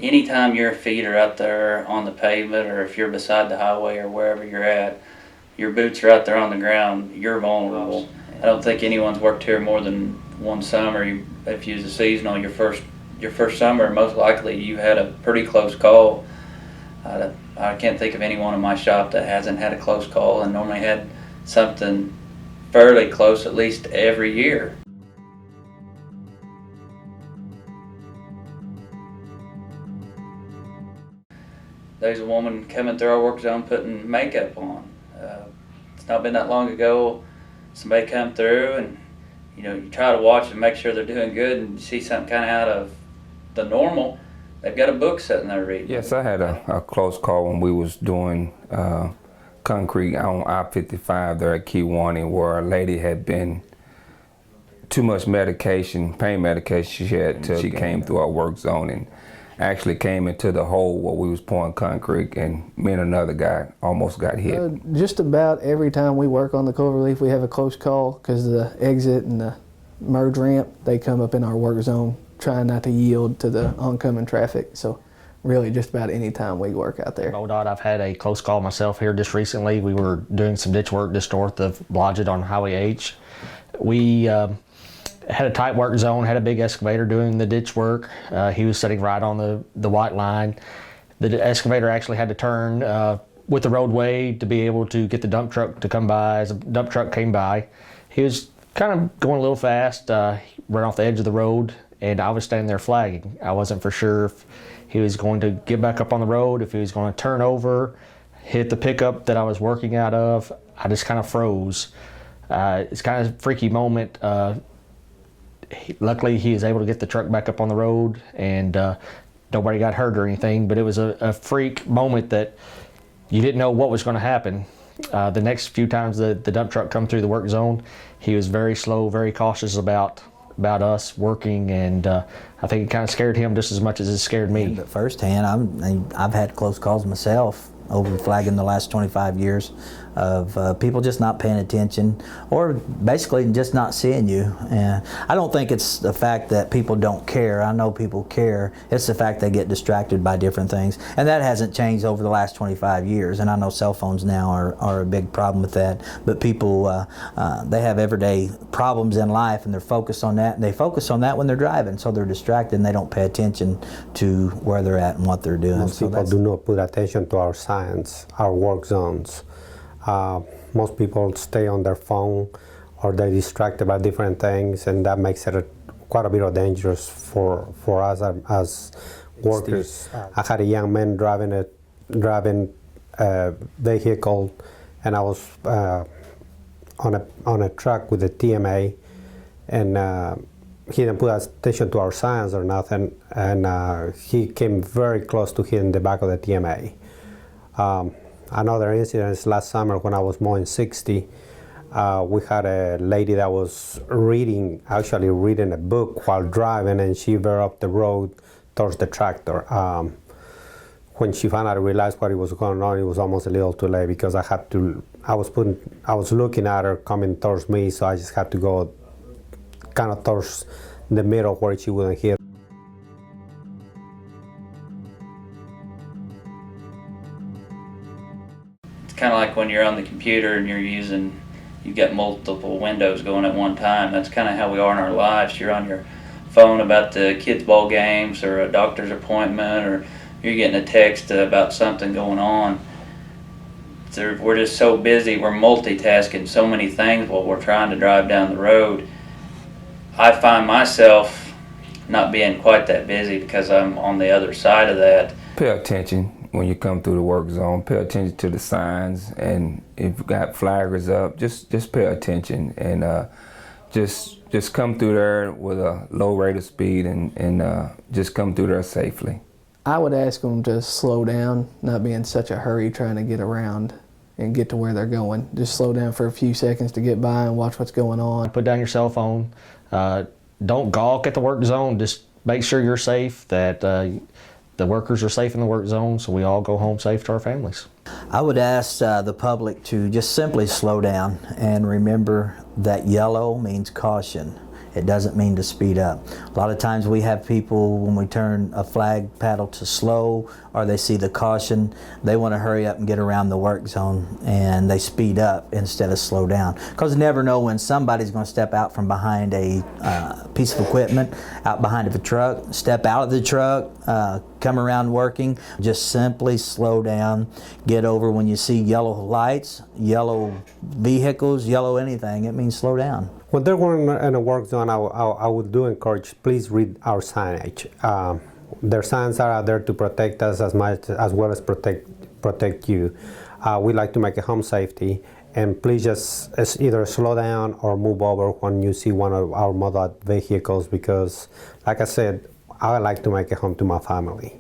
anytime your feet are out there on the pavement, or if you're beside the highway or wherever you're at, your boots are out there on the ground, you're vulnerable. I don't think anyone's worked here more than one summer. If you was a seasonal, your first summer, most likely you had a pretty close call. I can't think of anyone in my shop that hasn't had a close call, and normally had something fairly close at least every year. There's a woman coming through our work zone putting makeup on. It's not been that long ago, somebody come through and you try to watch and make sure they're doing good, and you see something kind of out of the normal. They've got a book sitting there reading. Yes, I had a close call when we was doing concrete on I-55 there at Key Warning, where a lady had been too much medication, pain medication she had took. She came through our work zone and actually came into the hole where we was pouring concrete, and me and another guy almost got hit. Just about every time we work on the Clover Leaf, we have a close call, because the exit and the merge ramp, they come up in our work zone, trying not to yield to the oncoming traffic. So really just about any time we work out there. MoDOT, I've had a close call myself here just recently. We were doing some ditch work just north of Blodgett on Highway H. We had a tight work zone, had a big excavator doing the ditch work. He was sitting right on the white line. The excavator actually had to turn with the roadway to be able to get the dump truck to come by. As a dump truck came by, he was kind of going a little fast, right off the edge of the road, and I was standing there flagging. I wasn't for sure if he was going to get back up on the road, if he was going to turn over, hit the pickup that I was working out of. I just kind of froze. It's kind of a freaky moment. Luckily, he was able to get the truck back up on the road, and nobody got hurt or anything, but it was a freak moment that you didn't know what was going to happen. The next few times the dump truck come through the work zone, he was very slow, very cautious about us working, and I think it kind of scared him just as much as it scared me. But firsthand, I've had close calls myself over flagging the last 25 years of people just not paying attention, or basically just not seeing you. And I don't think it's the fact that people don't care. I know people care. It's the fact they get distracted by different things, and that hasn't changed over the last 25 years. And I know cell phones now are a big problem with that, but people they have everyday problems in life, and they're focused on that, and they focus on that when they're driving, so they're distracted and they don't pay attention to where they're at and what they're doing. Most people do not put attention to our signs, our work zones. Most people stay on their phone, or they're distracted by different things, and that makes it quite a bit of dangerous for us as workers. I had a young man driving a vehicle, and I was on a truck with a TMA, and he didn't put attention to our signs or nothing, and he came very close to hitting the back of the TMA. Another incident is last summer when I was mowing 60. We had a lady that was actually reading a book while driving, and she veered up the road towards the tractor. When she finally realized what was going on, it was almost a little too late, because I was looking at her coming towards me, so I just had to go kind of towards the middle where she wouldn't hit. Kind of like when you're on the computer and you've got multiple windows going at one time. That's kind of how we are in our lives. You're on your phone about the kids' ball games, or a doctor's appointment, or you're getting a text about something going on. We're just so busy, we're multitasking so many things while we're trying to drive down the road. I find myself not being quite that busy because I'm on the other side of that. Pay attention when you come through the work zone. Pay attention to the signs, and if you got flaggers up, just pay attention, and just come through there with a low rate of speed, and just come through there safely. I would ask them to slow down, not be in such a hurry trying to get around and get to where they're going. Just slow down for a few seconds to get by and watch what's going on. Put down your cell phone. Don't gawk at the work zone. Just make sure you're safe, that the workers are safe in the work zone, so we all go home safe to our families. I would ask the public to just simply slow down and remember that yellow means caution. It doesn't mean to speed up. A lot of times we have people, when we turn a flag paddle to slow or they see the caution, they want to hurry up and get around the work zone and they speed up instead of slow down. Because you never know when somebody's going to step out from behind a piece of equipment, out behind of a truck, step out of the truck, come around working. Just simply slow down, get over. When you see yellow lights, yellow vehicles, yellow anything, it means slow down. When they're going in a work zone, I would do encourage, please read our signage. Their signs are out there to protect us as well as protect you. We like to make it home safety, and please just either slow down or move over when you see one of our MoDOT vehicles, because like I said, I like to make it home to my family.